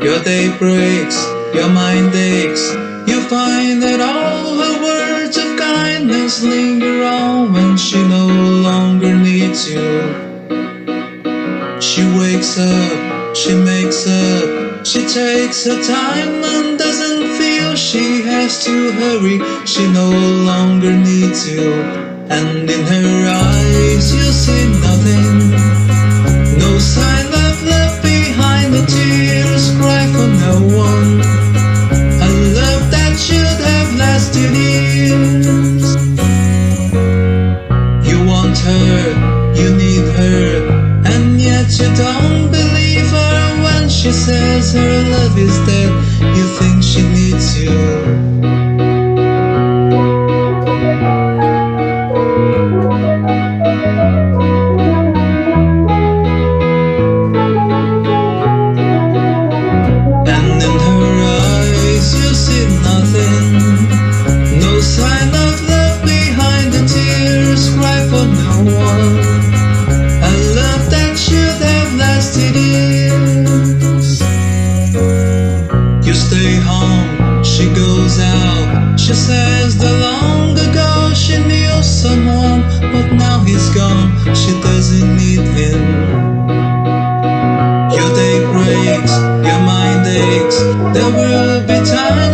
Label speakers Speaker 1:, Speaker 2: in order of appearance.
Speaker 1: Your day breaks, your mind aches. You find that all her words of kindness linger on when she no longer needs you. She wakes up, she makes up, she takes her time and doesn't feel she has to hurry. She no longer needs you, and in her eyes you see nothing. No sign of love behind the tears, cry for no one. A love that should have lasted years. You want her, you need her, and yet you don't believe her when she says her love is dead. You think she needs you. She says that long ago she knew someone, but now he's gone, she doesn't need him. Your day breaks, your mind aches, there will be time